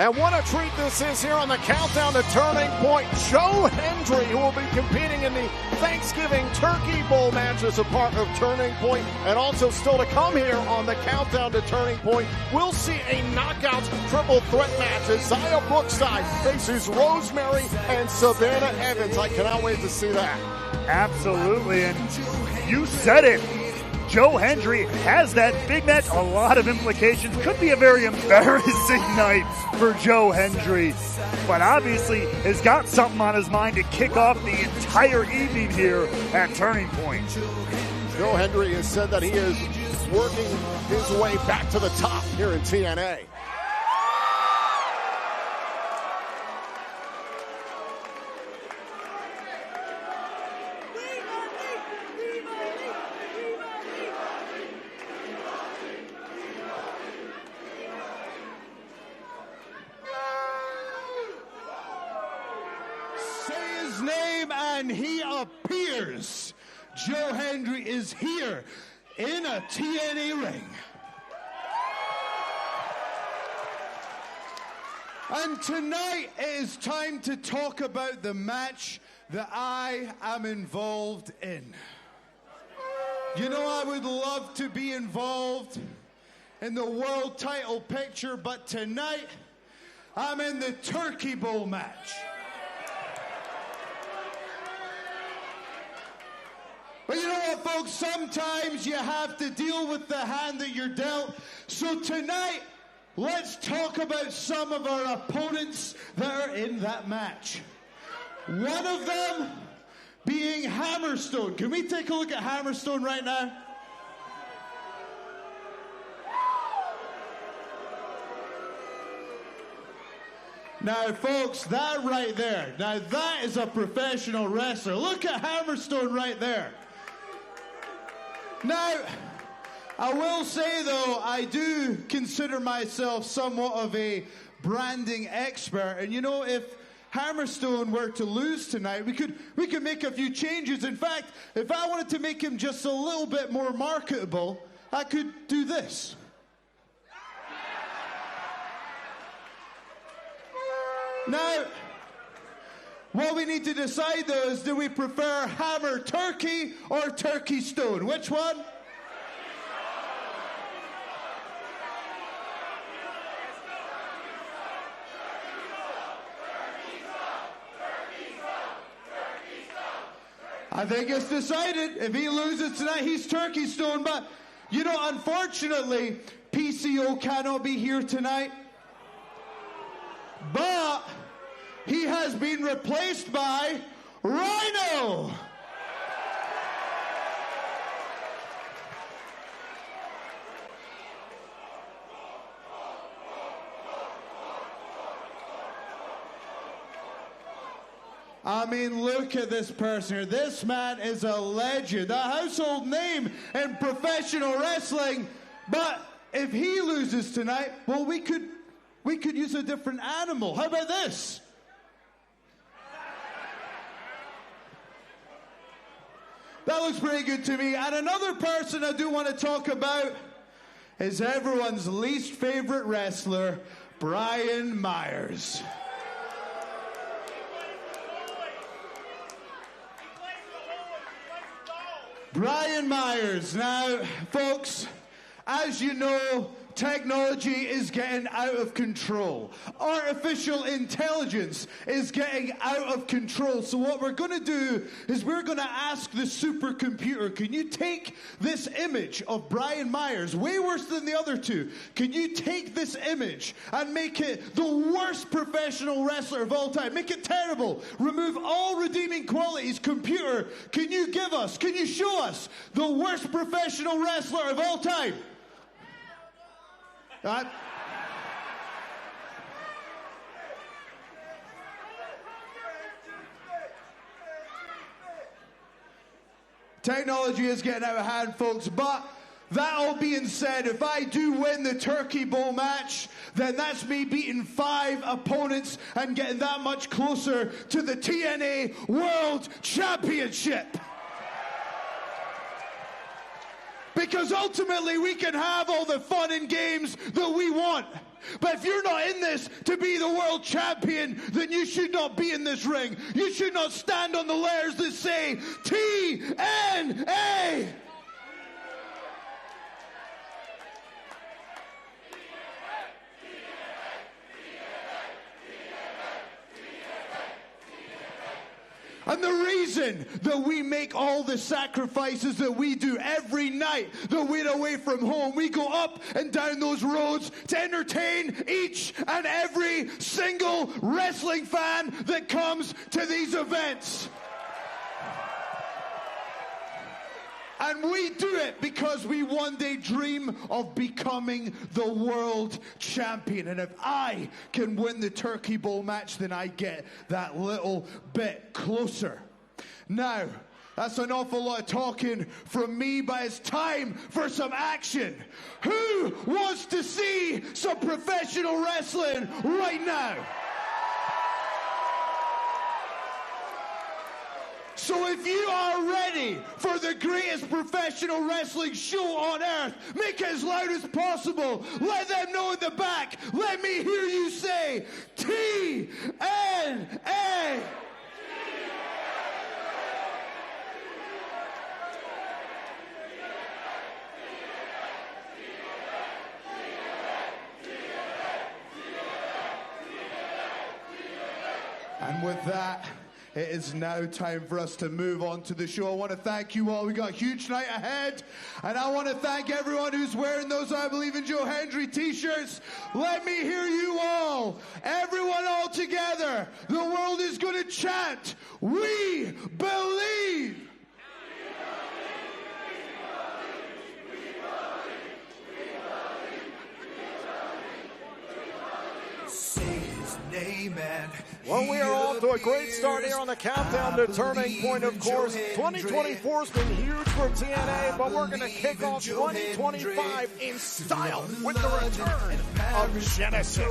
And what a treat this is here on the countdown to Turning Point. Joe Hendry, who will be competing in the Thanksgiving Turkey Bowl match as a part of Turning Point. And also still to come here on the countdown to Turning Point, we'll see a knockout triple threat match as Zaya Brookside faces Rosemary and Savannah Evans. I cannot wait to see that. Absolutely, and you said it. Joe Hendry has that big match, a lot of implications. Could be a very embarrassing night for Joe Hendry, but obviously has got something on his mind to kick off the entire evening here at Turning Point. Joe Hendry has said that he is working his way back to the top here in TNA. Name and he appears. Joe Hendry is here in a TNA ring. And tonight it is time to talk about the match that I am involved in. You know, I would love to be involved in the world title picture, but tonight I'm in the Turkey Bowl match. But you know what, folks? Sometimes you have to deal with the hand that you're dealt. So tonight, let's talk about some of our opponents that are in that match. One of them being Hammerstone. Can we take a look at Hammerstone right now? Now, folks, that right there, now that is a professional wrestler. Look at Hammerstone right there. Now, I will say, though, I do consider myself somewhat of a branding expert. And, you know, if Hammerstone were to lose tonight, we could make a few changes. In fact, if I wanted to make him just a little bit more marketable, I could do this. Now, what we need to decide, though, is do we prefer Hammer Turkey or Turkey Stone? Which one? I think it's decided. If he loses tonight, he's Turkey Stone. But, you know, unfortunately, PCO cannot be here tonight. But he has been replaced by Rhino. I mean, look at this person here. This man is a legend, a household name in professional wrestling. But if he loses tonight, well, we could use a different animal. How about this? That looks pretty good to me. And another person I do want to talk about is everyone's least favorite wrestler, Brian Myers. Brian Myers. Now, folks, as you know, technology is getting out of control. Artificial intelligence is getting out of control. So what we're going to do is we're going to ask the supercomputer, can you take this image of Brian Myers, way worse than the other two, can you take this image and make it the worst professional wrestler of all time? Make it terrible. Remove all redeeming qualities. Computer, can you show us the worst professional wrestler of all time? Technology is getting out of hand, folks, but that all being said, if I do win the Turkey Bowl match, then that's me beating 5 opponents and getting that much closer to the TNA World Championship. Because ultimately we can have all the fun and games that we want. But if you're not in this to be the world champion, then you should not be in this ring. You should not stand on the letters that say TNA. And the reason that we make all the sacrifices that we do every night that we're away from home, we go up and down those roads to entertain each and every single wrestling fan that comes to these events. And we do it because we one day dream of becoming the world champion. And if I can win the Turkey Bowl match, then I get that little bit closer. Now, that's an awful lot of talking from me, but it's time for some action. Who wants to see some professional wrestling right now? So if you are ready for the greatest professional wrestling show on earth, make it as loud as possible. Let them know in the back. Let me hear you say TNA. And with that, it is now time for us to move on to the show. I want to thank you all. We got a huge night ahead. And I want to thank everyone who's wearing those I Believe in Joe Hendry t-shirts. Let me hear you all. Everyone all together. The world is going to chant, "We believe." Well, we are off to a great start here on the countdown to Turning Point, of course. 2024's been huge for TNA, but we're going to kick off 2025 in style with the return of Genesis.